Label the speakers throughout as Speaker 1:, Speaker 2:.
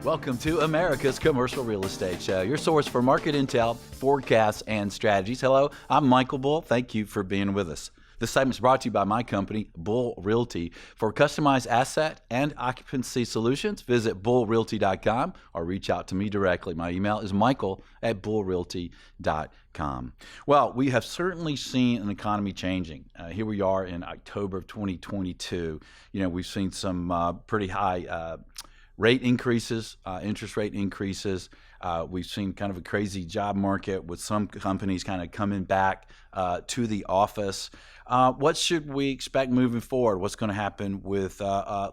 Speaker 1: Welcome to America's Commercial Real Estate Show, your source for market intel, forecasts, and strategies. Hello, I'm Michael Bull. Thank you for being with us. This segment is brought to you by my company, Bull Realty. For customized asset and occupancy solutions, visit bullrealty.com or reach out to me directly. My email is michael@bullrealty.com. Well, we have certainly seen an economy changing. Here we are in October of 2022. We've seen some pretty high rate increases, interest rate increases. We've seen kind of a crazy job market with some companies kind of coming back to the office. What should we expect moving forward? What's going to happen with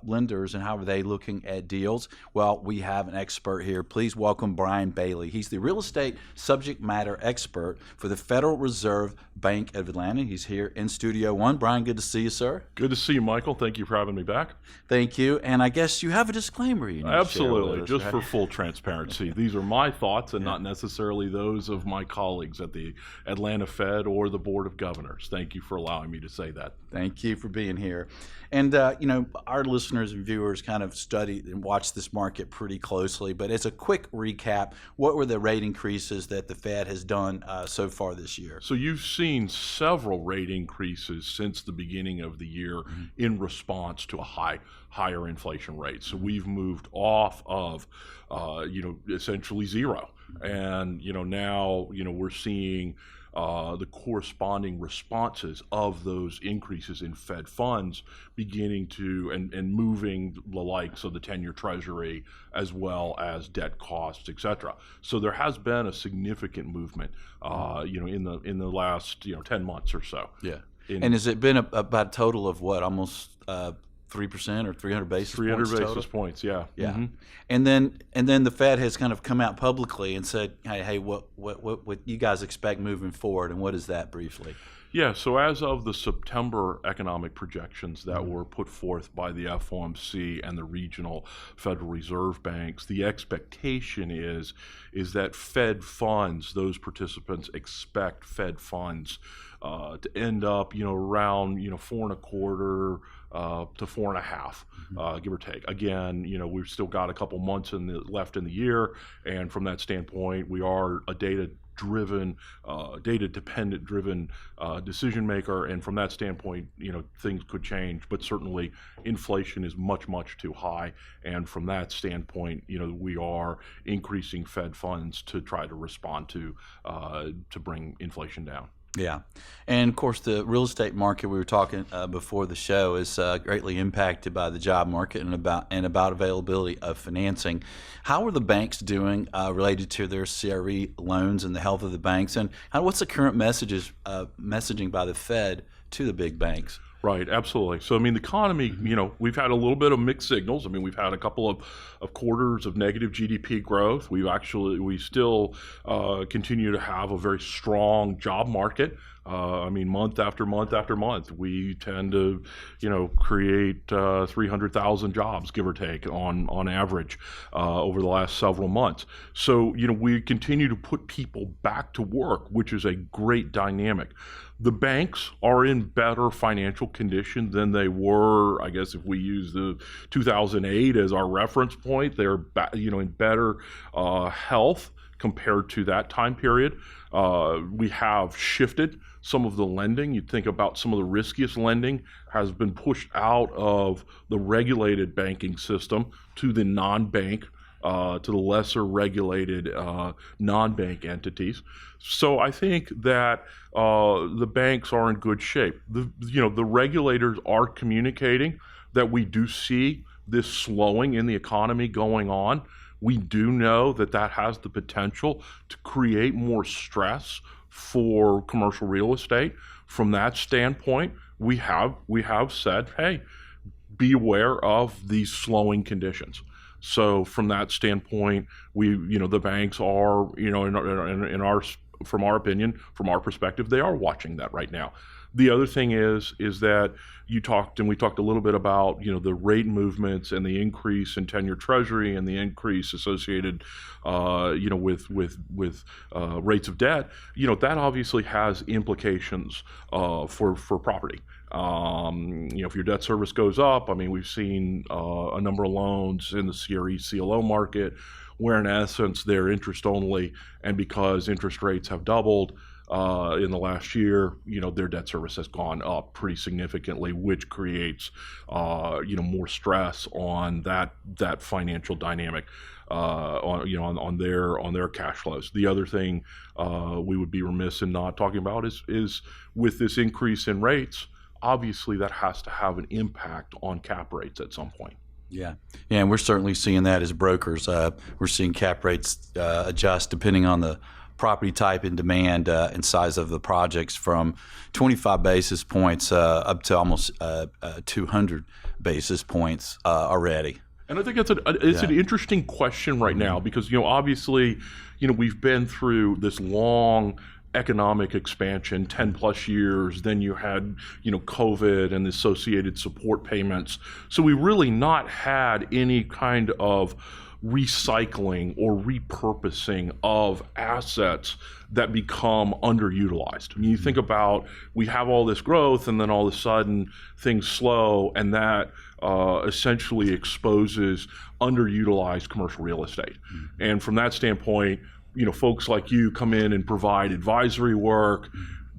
Speaker 1: lenders and how are they looking at deals? Well, we have an expert here. Please welcome Brian Bailey. He's the real estate subject matter expert for the Federal Reserve Bank of Atlanta. He's here in Studio One. Brian, good to see you, sir.
Speaker 2: Good to see you, Michael. Thank you for having me back.
Speaker 1: Thank you. And I guess you have a disclaimer you need
Speaker 2: Absolutely.
Speaker 1: to share with us,
Speaker 2: Just
Speaker 1: right?
Speaker 2: for full transparency. These are my thoughts and not necessarily those of my colleagues at the Atlanta Fed or the Board of Governors. Thank you for allowing me to say that.
Speaker 1: Thank you for being here. And, our listeners and viewers kind of studied and watched this market pretty closely. But as a quick recap, what were the rate increases that the Fed has done so far this year?
Speaker 2: So you've seen several rate increases since the beginning of the year in response to a higher inflation rate. So we've moved off of, essentially zero. And, now, we're seeing the corresponding responses of those increases in Fed funds beginning to and moving the likes of the 10-year Treasury as well as debt costs, et cetera. So there has been a significant movement, in the last 10 months or so.
Speaker 1: Yeah. And has it been about a total of what, almost 3% or 300 basis
Speaker 2: 300
Speaker 1: points?
Speaker 2: 300 basis
Speaker 1: total?
Speaker 2: points, yeah.
Speaker 1: Yeah.
Speaker 2: Mm-hmm.
Speaker 1: And then the Fed has kind of come out publicly and said, hey, what you guys expect moving forward, and what is that briefly?
Speaker 2: Yeah, so as of the September economic projections that were put forth by the FOMC and the regional Federal Reserve banks, the expectation is that Fed funds, those participants expect Fed funds to end up, around, 4.25 to 4.5, give or take. Again, we've still got a couple months left in the year, and from that standpoint, we are a data-dependent decision maker, and from that standpoint, things could change, but certainly inflation is much, much too high, and from that standpoint, we are increasing Fed funds to try to respond to bring inflation down.
Speaker 1: Yeah. And of course, the real estate market, we were talking before the show, is greatly impacted by the job market and about availability of financing. How are the banks doing related to their CRE loans and the health of the banks? And what's the current messaging by the Fed to the big banks?
Speaker 2: Right, absolutely. So, the economy, we've had a little bit of mixed signals. We've had a couple of quarters of negative GDP growth. We still continue to have a very strong job market. Month after month after month, we tend to, create 300,000 jobs, give or take, on average over the last several months. So, we continue to put people back to work, which is a great dynamic. The banks are in better financial condition than they were, I guess, if we use the 2008 as our reference point. They're in better health compared to that time period. We have shifted some of the lending. You think about some of the riskiest lending has been pushed out of the regulated banking system to the non-bank, to the lesser regulated non-bank entities. So I think that the banks are in good shape. The regulators are communicating that we do see this slowing in the economy going on. We do know that has the potential to create more stress for commercial real estate. From that standpoint, we have said, hey, be aware of these slowing conditions. So from that standpoint, the banks are, from our opinion, from our perspective, they are watching that right now. The other thing is that we talked a little bit about, the rate movements and the increase in 10-year Treasury and the increase associated, with rates of debt. That obviously has implications for property. If your debt service goes up, we've seen a number of loans in the CRE CLO market where in essence they're interest only, and because interest rates have doubled in the last year, their debt service has gone up pretty significantly, which creates more stress on that financial dynamic on their cash flows. The other thing we would be remiss in not talking about is with this increase in rates, obviously that has to have an impact on cap rates at some point.
Speaker 1: Yeah, and we're certainly seeing that as brokers. We're seeing cap rates adjust depending on the property type and demand and size of the projects, from 25 basis points up to almost 200 basis points already.
Speaker 2: And I think it's an interesting question right now because, obviously, we've been through this long economic expansion, 10 plus years. Then you had, COVID and the associated support payments. So we really not had any kind of recycling or repurposing of assets that become underutilized. You think about, we have all this growth and then all of a sudden things slow, and that essentially exposes underutilized commercial real estate. Mm-hmm. And from that standpoint, folks like you come in and provide advisory work.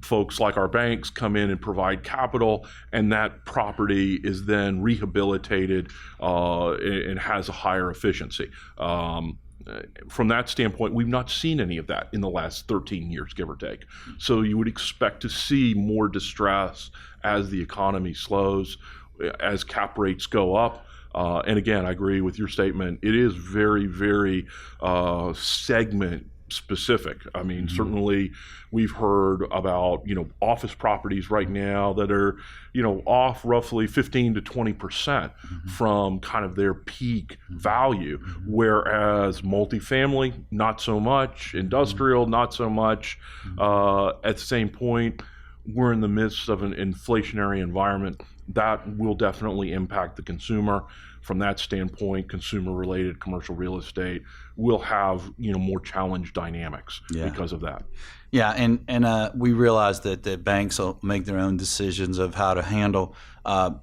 Speaker 2: Folks like our banks come in and provide capital, and that property is then rehabilitated and has a higher efficiency. From that standpoint, we've not seen any of that in the last 13 years, give or take. So you would expect to see more distress as the economy slows, as cap rates go up. And again, I agree with your statement. It is very, very segment specific. Certainly we've heard about, office properties right now that are, off roughly 15 to 20% from kind of their peak value, whereas multifamily, not so much, industrial, not so much. At the same point, we're in the midst of an inflationary environment that will definitely impact the consumer. From that standpoint, consumer-related commercial real estate will have more challenged dynamics because of that.
Speaker 1: Yeah, and we realize that the banks will make their own decisions of how to handle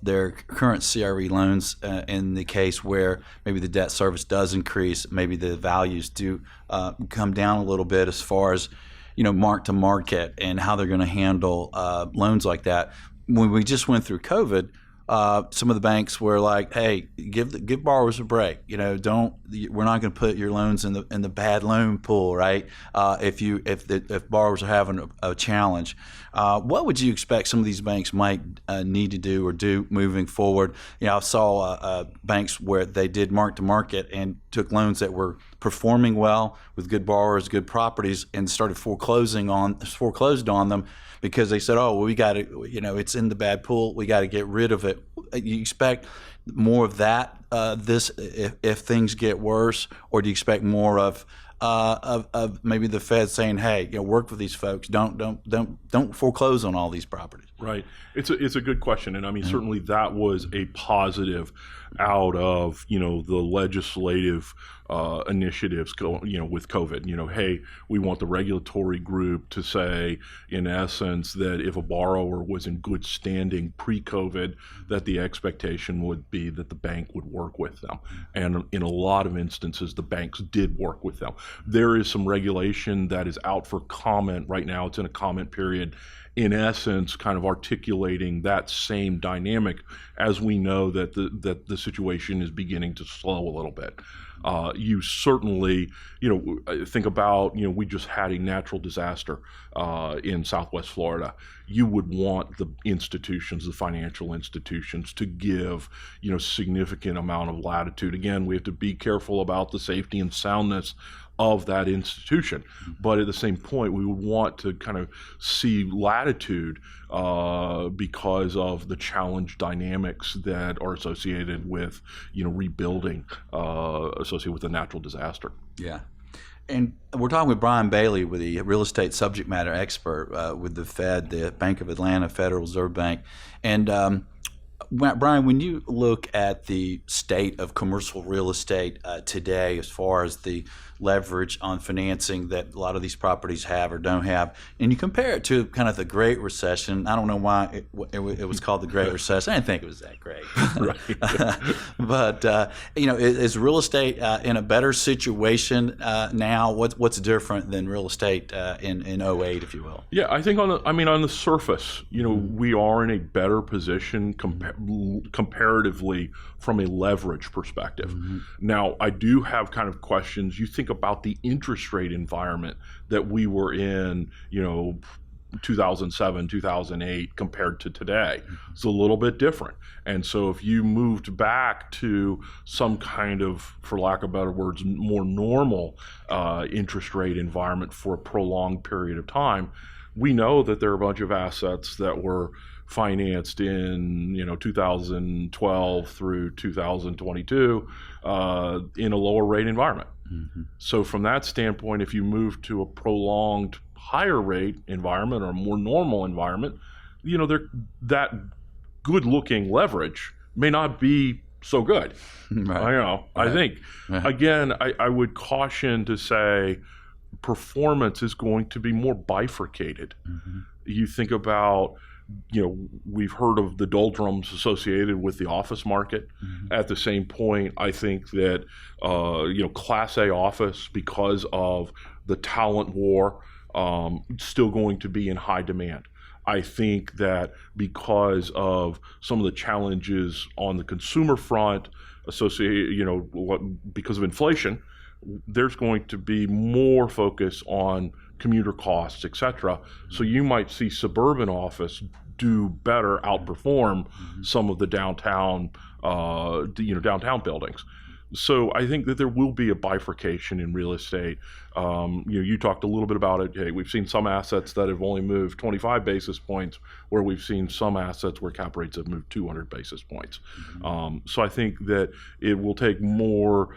Speaker 1: their current CRE loans in the case where maybe the debt service does increase, maybe the values do come down a little bit as far as mark to market, and how they're going to handle loans like that. When we just went through COVID, some of the banks were like, "Hey, give borrowers a break. We're not going to put your loans in the bad loan pool, right? If borrowers are having a challenge, what would you expect some of these banks might need to do or do moving forward?" I saw banks where they did mark to market and took loans that were performing well with good borrowers, good properties, and started foreclosed on them, because they said, "Oh, well, we got to, it's in the bad pool. We got to get rid of it." You expect more of that if things get worse, or do you expect more of maybe the Fed saying, "Hey, work with these folks. Don't foreclose on all these properties"?
Speaker 2: Right. It's a good question, and certainly that was a positive out of the legislative initiatives with COVID. Hey, we want the regulatory group to say, in essence, that if a borrower was in good standing pre-COVID, that the expectation would be that the bank would work with them. And in a lot of instances, the banks did work with them. There is some regulation that is out for comment right now. It's in a comment period, in essence, kind of articulating that same dynamic, as we know that the situation is beginning to slow a little bit. You certainly, think about, we just had a natural disaster in Southwest Florida. You would want the institutions, the financial institutions, to give, significant amount of latitude. Again, we have to be careful about the safety and soundness of that institution. But at the same point, we would want to kind of see latitude because of the challenge dynamics that are associated with, rebuilding associated with a natural disaster.
Speaker 1: Yeah. And we're talking with Brian Bailey, with the real estate subject matter expert with the Fed, the Bank of Atlanta, Federal Reserve Bank. And Brian, when you look at the state of commercial real estate today, as far as the leverage on financing that a lot of these properties have or don't have, and you compare it to kind of the Great Recession, I don't know why it was called the Great Recession. I didn't think it was that great. But, is real estate in a better situation now? What's different than real estate in '08, if you will?
Speaker 2: Yeah, I think on the surface, we are in a better position comparatively from a leverage perspective. Mm-hmm. Now, I do have kind of questions. You think about the interest rate environment that we were in, 2007, 2008 compared to today. It's a little bit different. And so if you moved back to some kind of, for lack of better words, more normal interest rate environment for a prolonged period of time, we know that there are a bunch of assets that were financed in 2012 through 2022 in a lower rate environment. Mm-hmm. So from that standpoint, if you move to a prolonged higher rate environment or a more normal environment, that good looking leverage may not be so good. Right.
Speaker 1: Right.
Speaker 2: I think, again, I would caution to say performance is going to be more bifurcated. Mm-hmm. You think about, we've heard of the doldrums associated with the office market. Mm-hmm. At the same point, I think that, Class A office, because of the talent war, still going to be in high demand. I think that because of some of the challenges on the consumer front associated, because of inflation, there's going to be more focus on commuter costs, et cetera. So you might see suburban office do better, outperform some of the downtown buildings. So I think that there will be a bifurcation in real estate. You talked a little bit about it. Hey, we've seen some assets that have only moved 25 basis points, where we've seen some assets where cap rates have moved 200 basis points. Mm-hmm. So I think that it will take more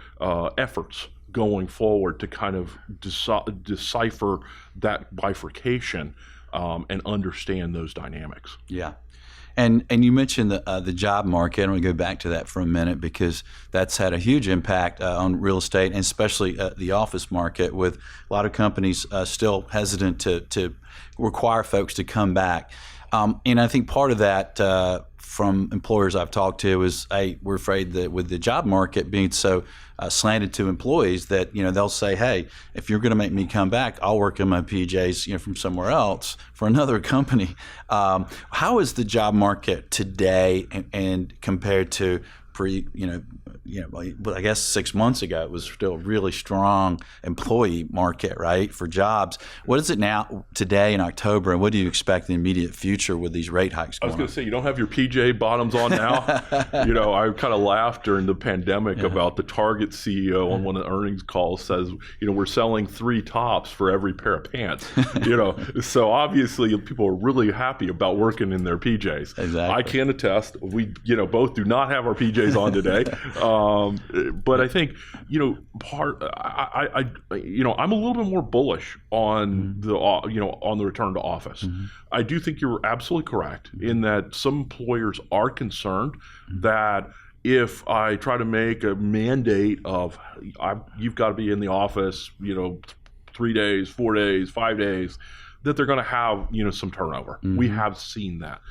Speaker 2: efforts going forward to kind of decipher that bifurcation and understand those dynamics.
Speaker 1: Yeah. And you mentioned the job market. I'm going to go back to that for a minute, because that's had a huge impact on real estate, and especially the office market, with a lot of companies still hesitant to require folks to come back. And I think part of that from employers I've talked to is, we're afraid that with the job market being so slanted to employees, that they'll say, hey, if you're going to make me come back, I'll work in my PJs from somewhere else for another company. How is the job market today, and compared to I guess 6 months ago, it was still a really strong employee market, right, for jobs. What is it now today in October, and what do you expect in the immediate future with these rate hikes going on?
Speaker 2: I was going to say, you don't have your PJ bottoms on now. I kind of laughed during the pandemic about the Target CEO on one of the earnings calls says, we're selling 3 tops for every pair of pants. So obviously people are really happy about working in their PJs.
Speaker 1: Exactly.
Speaker 2: I can attest, we both do not have our PJs on today. But I think, I'm a little bit more bullish on on the return to office. Mm-hmm. I do think you're absolutely correct in that some employers are concerned that if I try to make a mandate of you've got to be in the office, 3 days, 4 days, 5 days, that they're going to have, some turnover. Mm-hmm. We have seen that.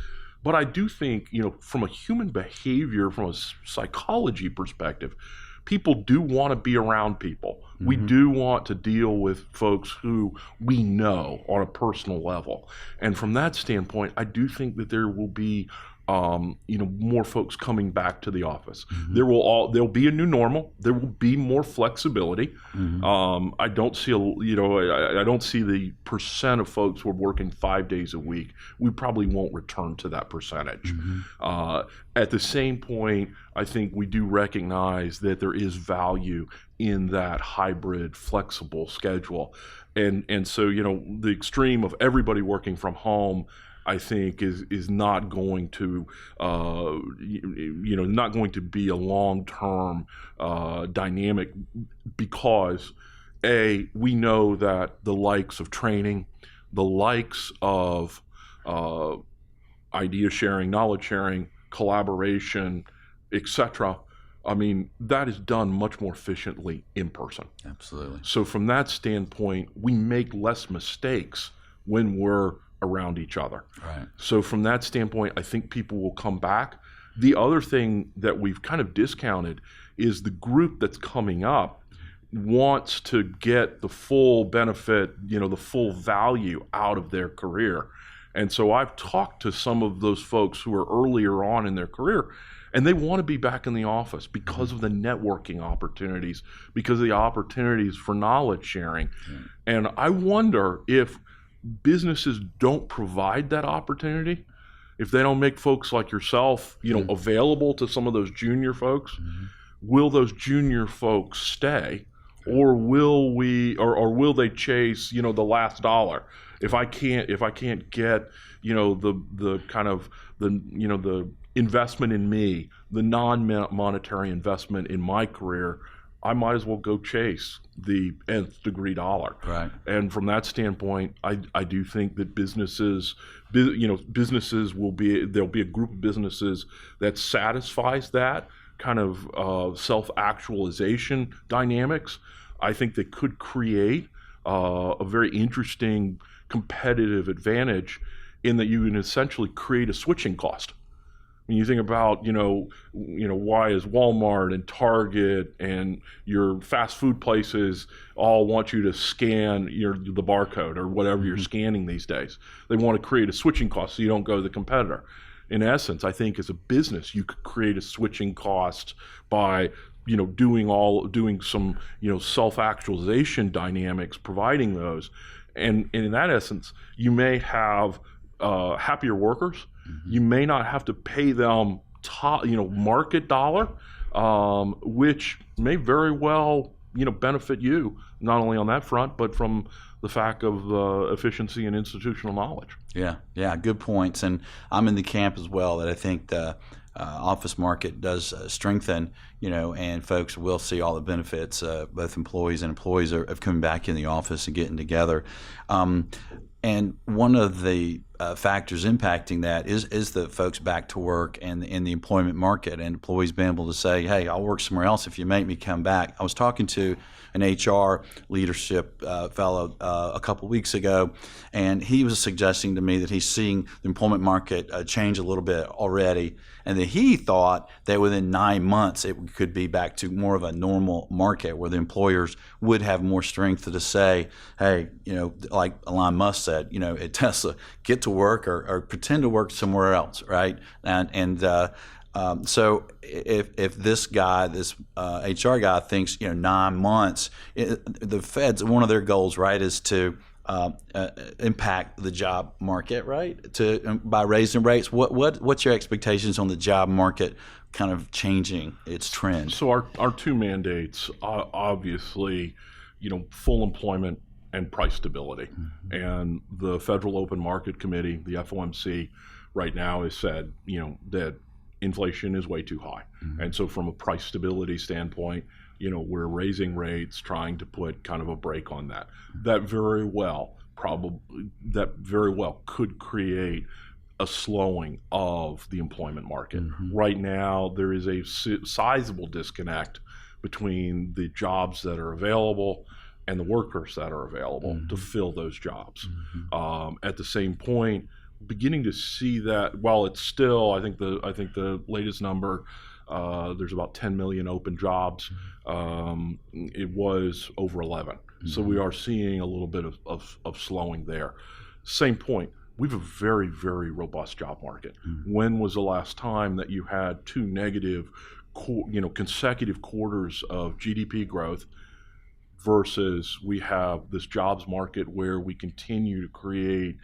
Speaker 2: But I do think, from a human behavior, from a psychology perspective, people do want to be around people. Mm-hmm. We do want to deal with folks who we know on a personal level. And from that standpoint, I do think that there will be more folks coming back to the office. Mm-hmm. There'll be a new normal. There will be more flexibility. Mm-hmm. I don't see I don't see the percent of folks who are working 5 days a week. We probably won't return to that percentage. Mm-hmm. At the same point, I think we do recognize that there is value in that hybrid, flexible schedule, and so the extreme of everybody working from home, I think is not going to not going to be a long-term dynamic, because we know that the likes of training, the likes of idea sharing, knowledge sharing, collaboration, etc. I mean, that is done much more efficiently in person.
Speaker 1: Absolutely.
Speaker 2: So from that standpoint, we make less mistakes when we're around each other.
Speaker 1: Right.
Speaker 2: So from that standpoint, I think people will come back. The other thing that we've kind of discounted is the group that's coming up wants to get the full benefit, the full value out of their career. And so I've talked to some of those folks who are earlier on in their career, and they want to be back in the office because of the networking opportunities, because of the opportunities for knowledge sharing. And I wonder if businesses don't provide that opportunity, if they don't make folks like yourself, available to some of those junior folks, will those junior folks stay, or will they chase, the last dollar? If I can't get, the kind of the investment in me, the non-monetary investment in my career, I might as well go chase the nth degree dollar.
Speaker 1: Right.
Speaker 2: And from that standpoint, I do think that businesses there'll be a group of businesses that satisfies that kind of self-actualization dynamics. I think they could create a very interesting competitive advantage in that you can essentially create a switching cost. When you think about, why is Walmart and Target and your fast food places all want you to scan the barcode or whatever you're scanning these days? They want to create a switching cost so you don't go to the competitor. In essence, I think as a business, you could create a switching cost by doing some self-actualization dynamics, providing those, and in that essence, you may have happier workers. You may not have to pay them market dollar, which may very well benefit you not only on that front, but from the fact of efficiency and institutional knowledge.
Speaker 1: Yeah, good points. And I'm in the camp as well that I think the office market does strengthen, and folks will see all the benefits. Both employees and employees of coming back in the office and getting together. And one of the factors impacting that is the folks back to work and in the employment market, and employees being able to say, hey, I'll work somewhere else if you make me come back. I was talking to an HR leadership fellow a couple weeks ago, and he was suggesting to me that he's seeing the employment market change a little bit already, and that he thought that within 9 months it could be back to more of a normal market where the employers would have more strength to say, hey, like Elon Musk said, at Tesla, get to work or pretend to work somewhere else, right? So if this guy, this HR guy thinks 9 months, the Fed's, one of their goals, right, is to impact the job market, right? By raising rates. What's your expectations on the job market kind of changing its trend?
Speaker 2: So our two mandates, obviously, full employment and price stability. And the Federal Open Market Committee, the FOMC, right now has said, that inflation is way too high. And so from a price stability standpoint, we're raising rates, trying to put kind of a brake on that. That very well could create a slowing of the employment market. Right now, there is a sizable disconnect between the jobs that are available and the workers that are available to fill those jobs. At the same point, beginning to see that while it's still, I think the latest number, there's about 10 million open jobs. It was over 11. So we are seeing a little bit of slowing there. Same point, we have a very, very robust job market. When was the last time that you had two negative, consecutive quarters of GDP growth versus we have this jobs market where we continue to create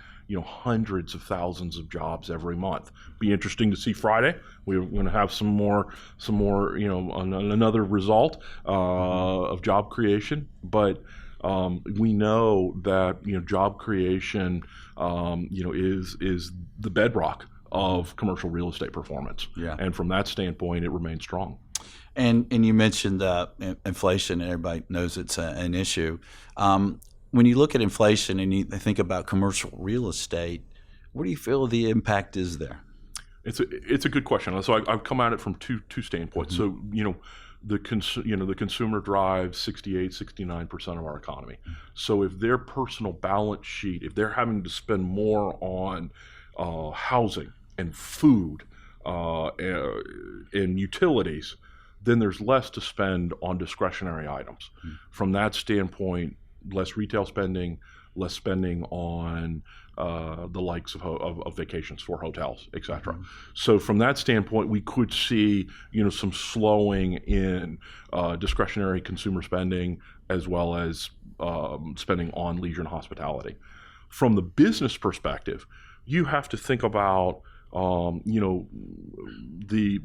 Speaker 2: hundreds of thousands of jobs every month. Be interesting to see Friday. We're going to have some more another result of job creation, but we know that job creation is the bedrock of commercial real estate performance. And from that standpoint, it remains strong.
Speaker 1: And you mentioned inflation, and everybody knows it's an issue. When you look at inflation and you think about commercial real estate, what do you feel the impact is there?
Speaker 2: It's a good question. So I've come at it from two standpoints.
Speaker 1: Mm-hmm.
Speaker 2: So the consumer drives 68-69% of our economy. So if their personal balance sheet, if they're having to spend more on housing and food and utilities, then there's less to spend on discretionary items.
Speaker 1: Mm-hmm.
Speaker 2: From that standpoint, less retail spending, less spending on the likes of vacations for hotels, et cetera.
Speaker 1: Mm-hmm.
Speaker 2: So from that standpoint, we could see some slowing in discretionary consumer spending as well as spending on leisure and hospitality. From the business perspective, you have to think about the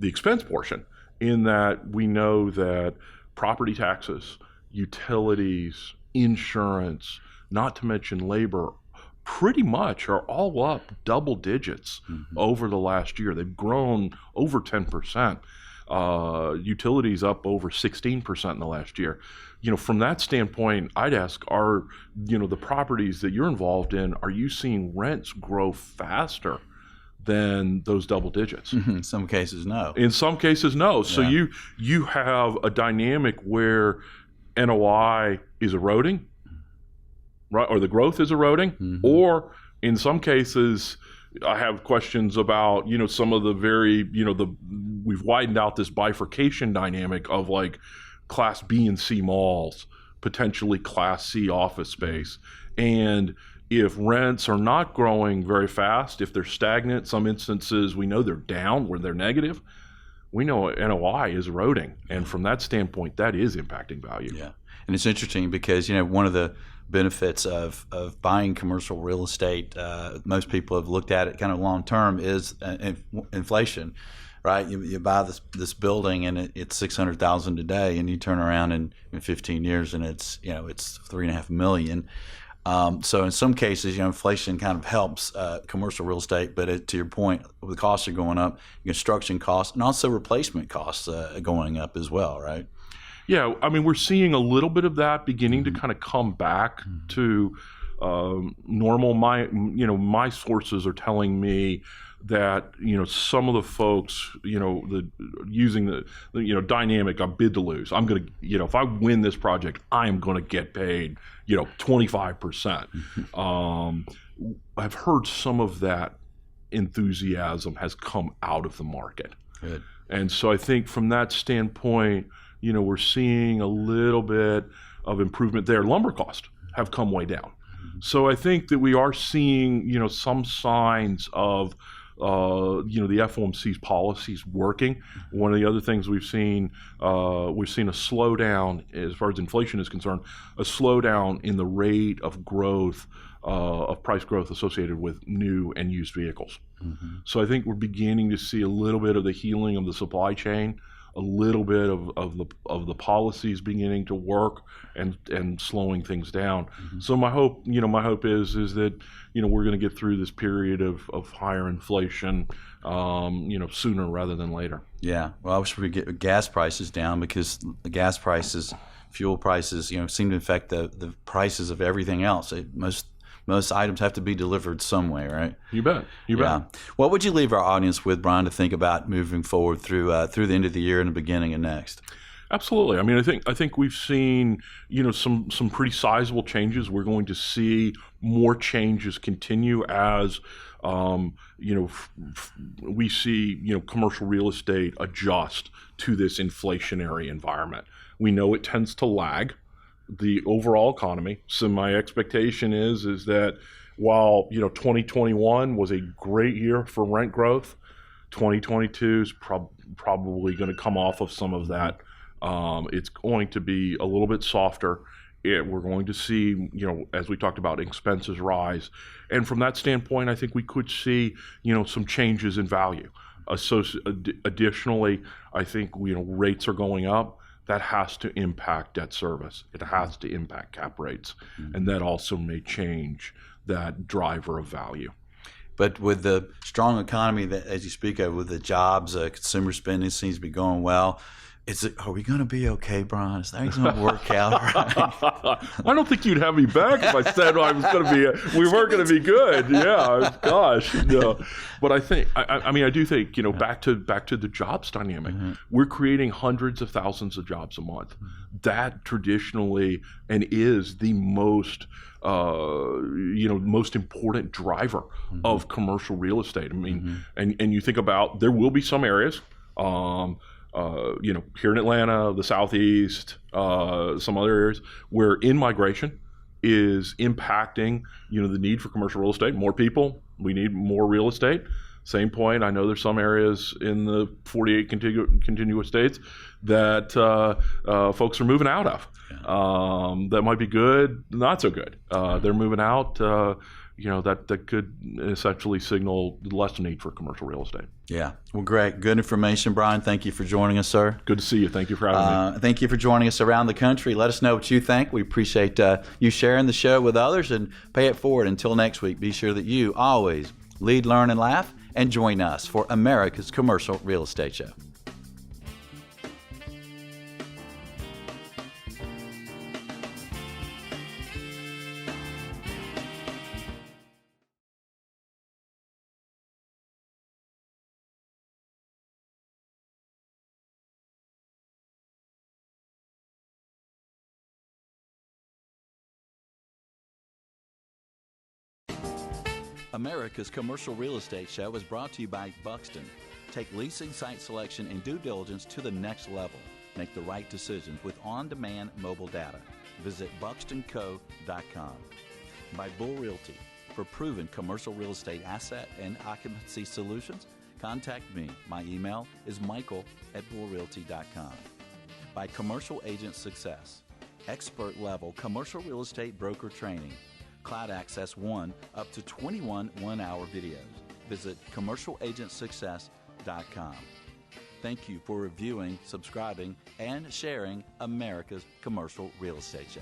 Speaker 2: expense portion, in that we know that property taxes, utilities, insurance, not to mention labor, pretty much are all up double digits over the last year. They've grown over 10%. Utilities up over 16% in the last year. From that standpoint, I'd ask, are the properties that you're involved in, are you seeing rents grow faster than those double digits?
Speaker 1: In some cases, no.
Speaker 2: In some cases, no. So
Speaker 1: Yeah.
Speaker 2: you have a dynamic where NOI is eroding, right, or the growth is eroding, or in some cases, I have questions about some of the we've widened out this bifurcation dynamic of like Class B and C malls, potentially Class C office space, and if rents are not growing very fast, if they're stagnant, some instances we know they're down where they're negative, we know NOI is eroding. And from that standpoint, that is impacting value.
Speaker 1: Yeah. And it's interesting because, one of the benefits of buying commercial real estate, most people have looked at it kind of long term, is inflation, right? You buy this building and it's $600,000 today, and you turn around in 15 years and it's $3.5 million. So in some cases, inflation kind of helps commercial real estate, but to your point, the costs are going up, construction costs, and also replacement costs going up as well, right?
Speaker 2: Yeah, I mean, we're seeing a little bit of that beginning to kind of come back to normal. My sources are telling me that some of the folks using the dynamic, I bid to lose. I'm gonna if I win this project, I am gonna get paid 25%. I've heard some of that enthusiasm has come out of the market.
Speaker 1: Good.
Speaker 2: And so I think from that standpoint, we're seeing a little bit of improvement there. Lumber costs have come way down. So I think that we are seeing, some signs of, the FOMC's policies working. One of the other things we've seen a slowdown, as far as inflation is concerned, a slowdown in the rate of growth, of price growth associated with new and used vehicles. So I think we're beginning to see a little bit of the healing of the supply chain, a little bit of the policies beginning to work and slowing things down. So my hope is that we're going to get through this period of higher inflation sooner rather than later.
Speaker 1: Yeah. Well, I wish we could get gas prices down, because the gas prices, fuel prices, seem to affect the prices of everything else. Most items have to be delivered some way, right?
Speaker 2: You bet.
Speaker 1: Yeah. What would you leave our audience with, Brian, to think about moving forward through the end of the year and the beginning of next?
Speaker 2: Absolutely. I mean, I think we've seen some pretty sizable changes. We're going to see more changes continue as we see commercial real estate adjust to this inflationary environment. We know it tends to lag the overall economy. So my expectation is that while 2021 was a great year for rent growth, 2022 is probably going to come off of some of that. It's going to be a little bit softer. We're going to see, as we talked about, expenses rise, and from that standpoint, I think we could see some changes in value. Additionally, I think rates are going up. That has to impact debt service. It has to impact cap rates. And that also may change that driver of value.
Speaker 1: But with the strong economy that, as you speak of, with the jobs, consumer spending seems to be going well. Are we going to be okay, Brian? Is things going to work out right?
Speaker 2: I don't think you'd have me back if I said I was going to be. We weren't going to be good. Yeah, gosh, no. But I think, I mean, I do think, back to the jobs dynamic. We're creating hundreds of thousands of jobs a month. That traditionally and is the most most important driver of commercial real estate. I mean, and you think about, there will be some areas. Here in Atlanta, the Southeast, some other areas where in-migration is impacting, the need for commercial real estate. More people, we need more real estate. Same point, I know there's some areas in the 48 contiguous states that folks are moving out of. That might be good, not so good. They're moving out. That could essentially signal less need for commercial real estate.
Speaker 1: Yeah. Well, great. Good information, Brian. Thank you for joining us, sir.
Speaker 2: Good to see you. Thank you for having me.
Speaker 1: Thank you for joining us around the country. Let us know what you think. We appreciate you sharing the show with others, and pay it forward. Until next week, be sure that you always lead, learn, and laugh, and join us for America's Commercial Real Estate Show. America's Commercial Real Estate Show is brought to you by Buxton. Take leasing, site selection, and due diligence to the next level. Make the right decisions with on-demand mobile data. Visit buxtonco.com. By Bull Realty. For proven commercial real estate asset and occupancy solutions, contact me. My email is michael@bullrealty.com. By Commercial Agent Success. Expert-level commercial real estate broker training. Cloud Access 1, up to 21 one-hour videos. Visit commercialagentsuccess.com. Thank you for reviewing, subscribing, and sharing America's Commercial Real Estate Show.